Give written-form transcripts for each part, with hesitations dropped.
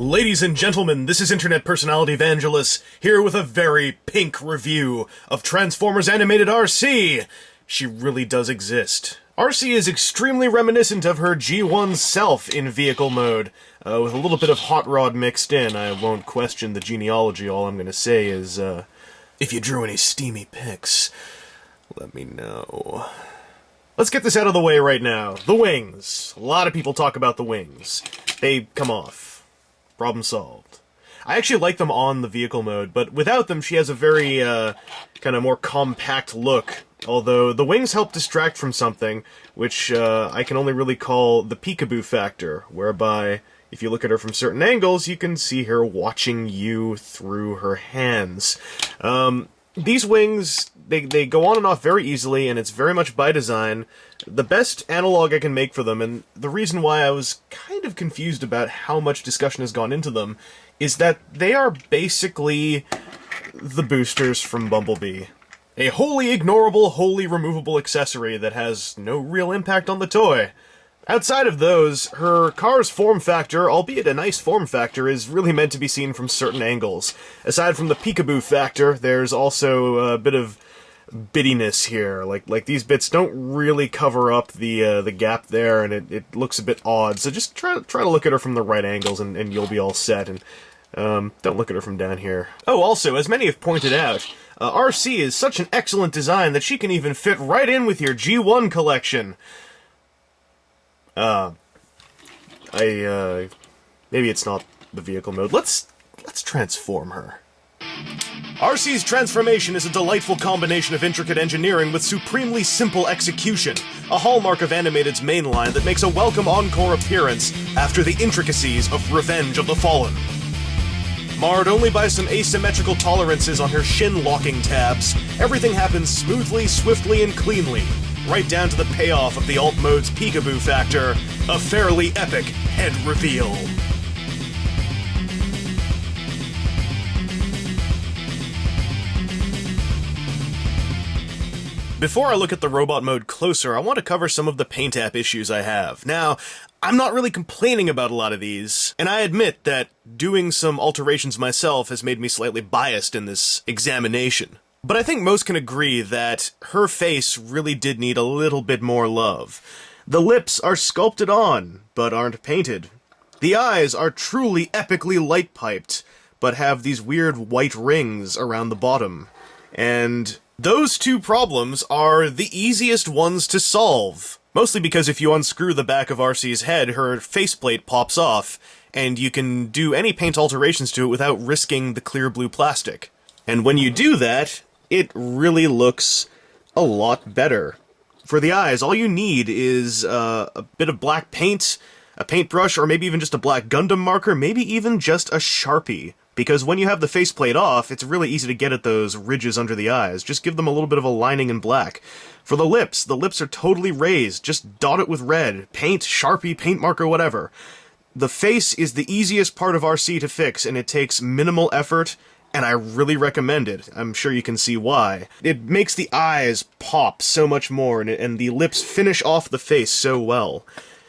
Ladies and gentlemen, this is internet personality Vangelus, here with a very pink review of Transformers Animated Arcee. She really does exist. Arcee is extremely reminiscent of her G1 self in vehicle mode, with a little bit of hot rod mixed in. I won't question the genealogy, all I'm gonna say is, if you drew any steamy pics, let me know. Let's get this out of the way right now. The wings. A lot of people talk about the wings. They come off. Problem solved. I actually like them on the vehicle mode, but without them she has a very, kind of more compact look. Although, the wings help distract from something, which I can only really call the peekaboo factor, whereby, if you look at her from certain angles, you can see her watching you through her hands. These wings, they go on and off very easily, and it's very much by design. The best analog I can make for them, and the reason why I was kind of confused about how much discussion has gone into them, is that they are basically the boosters from Bumblebee. A wholly ignorable, wholly removable accessory that has no real impact on the toy. Outside of those, her car's form factor, albeit a nice form factor, is really meant to be seen from certain angles. Aside from the peekaboo factor, there's also a bit of bittiness here. Like these bits don't really cover up the gap there, and it looks a bit odd. So just try to look at her from the right angles, and you'll be all set. And don't look at her from down here. Oh, also, as many have pointed out, Arcee is such an excellent design that she can even fit right in with your G1 collection. Maybe it's not the vehicle mode. Let's transform her. Arcee's transformation is a delightful combination of intricate engineering with supremely simple execution, a hallmark of Animated's mainline that makes a welcome encore appearance after the intricacies of Revenge of the Fallen. Marred only by some asymmetrical tolerances on her shin-locking tabs, everything happens smoothly, swiftly, and cleanly, right down to the payoff of the alt mode's peekaboo factor, a fairly epic head reveal. Before I look at the robot mode closer, I want to cover some of the paint app issues I have. Now, I'm not really complaining about a lot of these, and I admit that doing some alterations myself has made me slightly biased in this examination. But I think most can agree that her face really did need a little bit more love. The lips are sculpted on, but aren't painted. The eyes are truly epically light-piped, but have these weird white rings around the bottom. And those two problems are the easiest ones to solve. Mostly because if you unscrew the back of Arcee's head, her faceplate pops off, and you can do any paint alterations to it without risking the clear blue plastic. And when you do that, it really looks a lot better. For the eyes, all you need is a bit of black paint, a paintbrush, or maybe even just a black Gundam marker, maybe even just a Sharpie. Because when you have the faceplate off, it's really easy to get at those ridges under the eyes. Just give them a little bit of a lining in black. For the lips are totally raised. Just dot it with red. Paint, Sharpie, paint marker, whatever. The face is the easiest part of Arcee to fix, and it takes minimal effort, and I really recommend it. I'm sure you can see why. It makes the eyes pop so much more, and the lips finish off the face so well.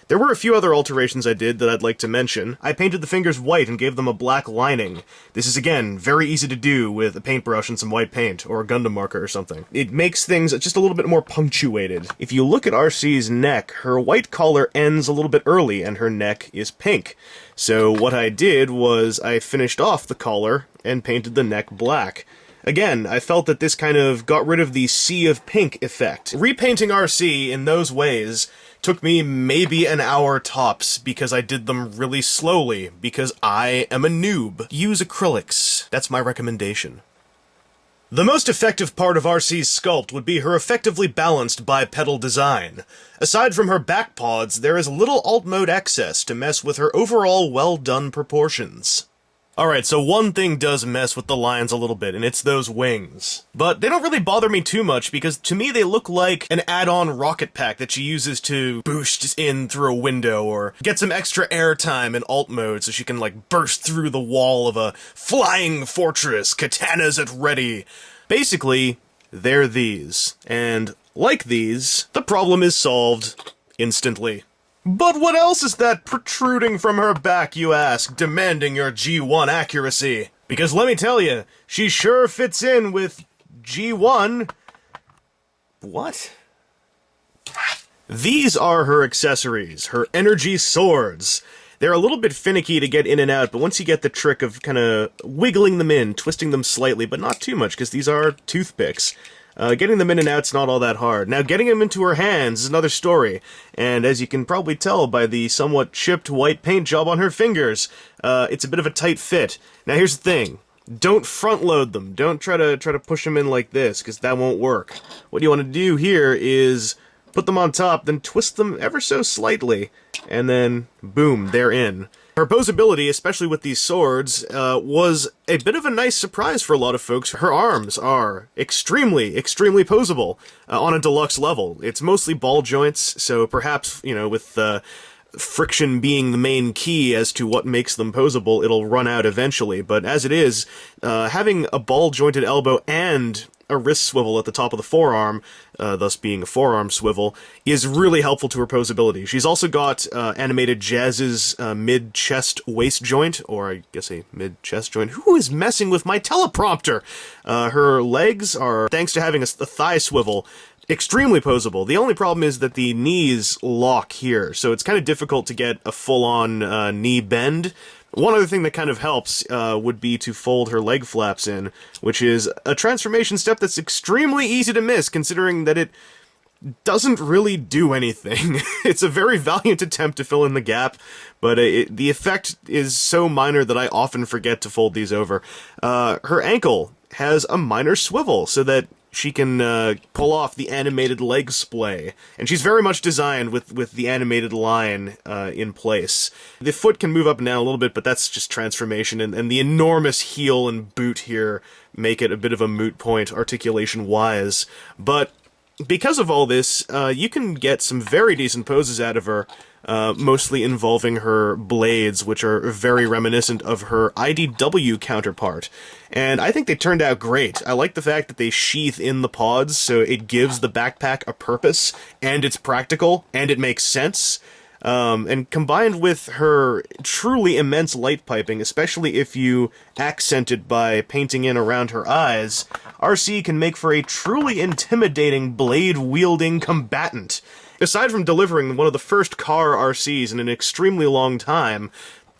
There were a few other alterations I did that I'd like to mention. I painted the fingers white and gave them a black lining. This is, again, very easy to do with a paintbrush and some white paint, or a Gundam marker or something. It makes things just a little bit more punctuated. If you look at Arcee's neck, her white collar ends a little bit early, and her neck is pink. So what I did was I finished off the collar and painted the neck black. Again, I felt that this kind of got rid of the sea of pink effect. Repainting Arcee in those ways took me maybe an hour tops, because I did them really slowly, because I am a noob. Use acrylics. That's my recommendation. The most effective part of Arcee's sculpt would be her effectively balanced bipedal design. Aside from her back pods, there is little alt mode excess to mess with her overall well-done proportions. Alright, so one thing does mess with the lines a little bit, and it's those wings. But they don't really bother me too much, because to me they look like an add-on rocket pack that she uses to boost in through a window, or get some extra airtime in alt mode so she can, like, burst through the wall of a flying fortress, katanas at ready. Basically, they're these. And, like these, the problem is solved instantly. But what else is that protruding from her back, you ask, demanding your G1 accuracy? Because let me tell you, she sure fits in with G1. What? These are her accessories, her energy swords. They're a little bit finicky to get in and out, but once you get the trick of kind of wiggling them in, twisting them slightly, but not too much, because these are toothpicks. Getting them in and out's not all that hard. Now, getting them into her hands is another story, and as you can probably tell by the somewhat chipped white paint job on her fingers, it's a bit of a tight fit. Now, here's the thing. Don't front load them. Don't try to push them in like this, because that won't work. What you want to do here is put them on top, then twist them ever so slightly, and then, boom, they're in. Her posability, especially with these swords, was a bit of a nice surprise for a lot of folks. Her arms are extremely, extremely posable on a deluxe level. It's mostly ball joints, so perhaps, you know, with friction being the main key as to what makes them posable, it'll run out eventually. But as it is, having a ball-jointed elbow and a wrist swivel at the top of the forearm, thus being a forearm swivel, is really helpful to her posability. She's also got animated Jazz's mid-chest waist joint, or I guess a mid-chest joint. Who is messing with my teleprompter? Her legs are, thanks to having a thigh swivel, extremely posable. The only problem is that the knees lock here, so it's kind of difficult to get a full-on knee bend. One other thing that kind of helps would be to fold her leg flaps in, which is a transformation step that's extremely easy to miss, considering that it doesn't really do anything. It's a very valiant attempt to fill in the gap, but the effect is so minor that I often forget to fold these over. Her ankle has a minor swivel, so that she can pull off the animated leg splay, and she's very much designed with the animated line in place. The foot can move up and down a little bit, but that's just transformation, and the enormous heel and boot here make it a bit of a moot point articulation-wise. But because of all this, you can get some very decent poses out of her, mostly involving her blades, which are very reminiscent of her IDW counterpart. And I think they turned out great. I like the fact that they sheath in the pods, so it gives the backpack a purpose, and it's practical, and it makes sense. And combined with her truly immense light piping, especially if you accent it by painting in around her eyes, Arcee can make for a truly intimidating blade-wielding combatant. Aside from delivering one of the first car Arcees in an extremely long time,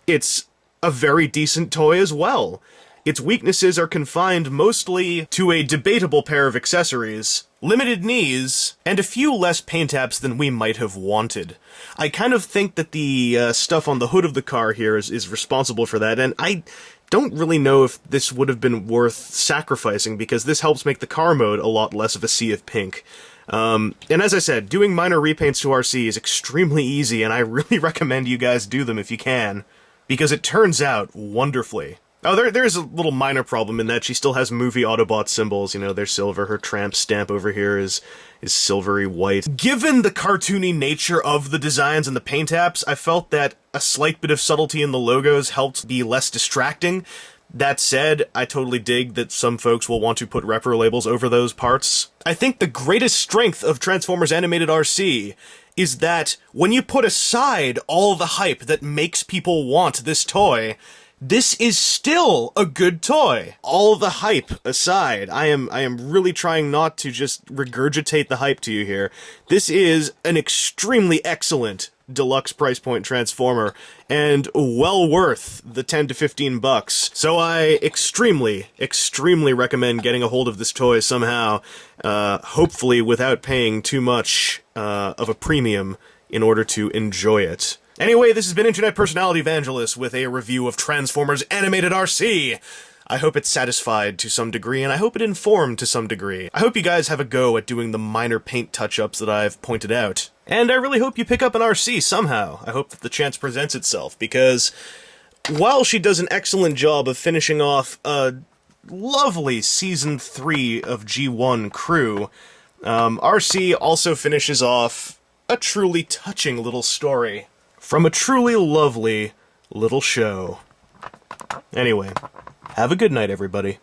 it's a very decent toy as well. Its weaknesses are confined mostly to a debatable pair of accessories, limited knees, and a few less paint apps than we might have wanted. I kind of think that the stuff on the hood of the car here is responsible for that, and I don't really know if this would have been worth sacrificing, because this helps make the car mode a lot less of a sea of pink. And as I said, doing minor repaints to Arcee is extremely easy, and I really recommend you guys do them if you can, because it turns out wonderfully. Oh, there's a little minor problem in that she still has movie Autobot symbols, you know, they're silver, her tramp stamp over here is silvery white. Given the cartoony nature of the designs and the paint apps, I felt that a slight bit of subtlety in the logos helped be less distracting. That said, I totally dig that some folks will want to put repro labels over those parts. I think the greatest strength of Transformers Animated Arcee is that when you put aside all the hype that makes people want this toy, this is still a good toy. All the hype aside, I am really trying not to just regurgitate the hype to you here. This is an extremely excellent deluxe price point Transformer, and well worth the 10 to 15 bucks. So I extremely, extremely recommend getting a hold of this toy somehow, hopefully without paying too much of a premium in order to enjoy it. Anyway, this has been Internet Personality Vangelus with a review of Transformers Animated Arcee. I hope it satisfied to some degree, and I hope it informed to some degree. I hope you guys have a go at doing the minor paint touch-ups that I've pointed out. And I really hope you pick up an Arcee somehow. I hope that the chance presents itself, because while she does an excellent job of finishing off a lovely Season 3 of G1 crew, Arcee also finishes off a truly touching little story from a truly lovely little show. Anyway, have a good night, everybody.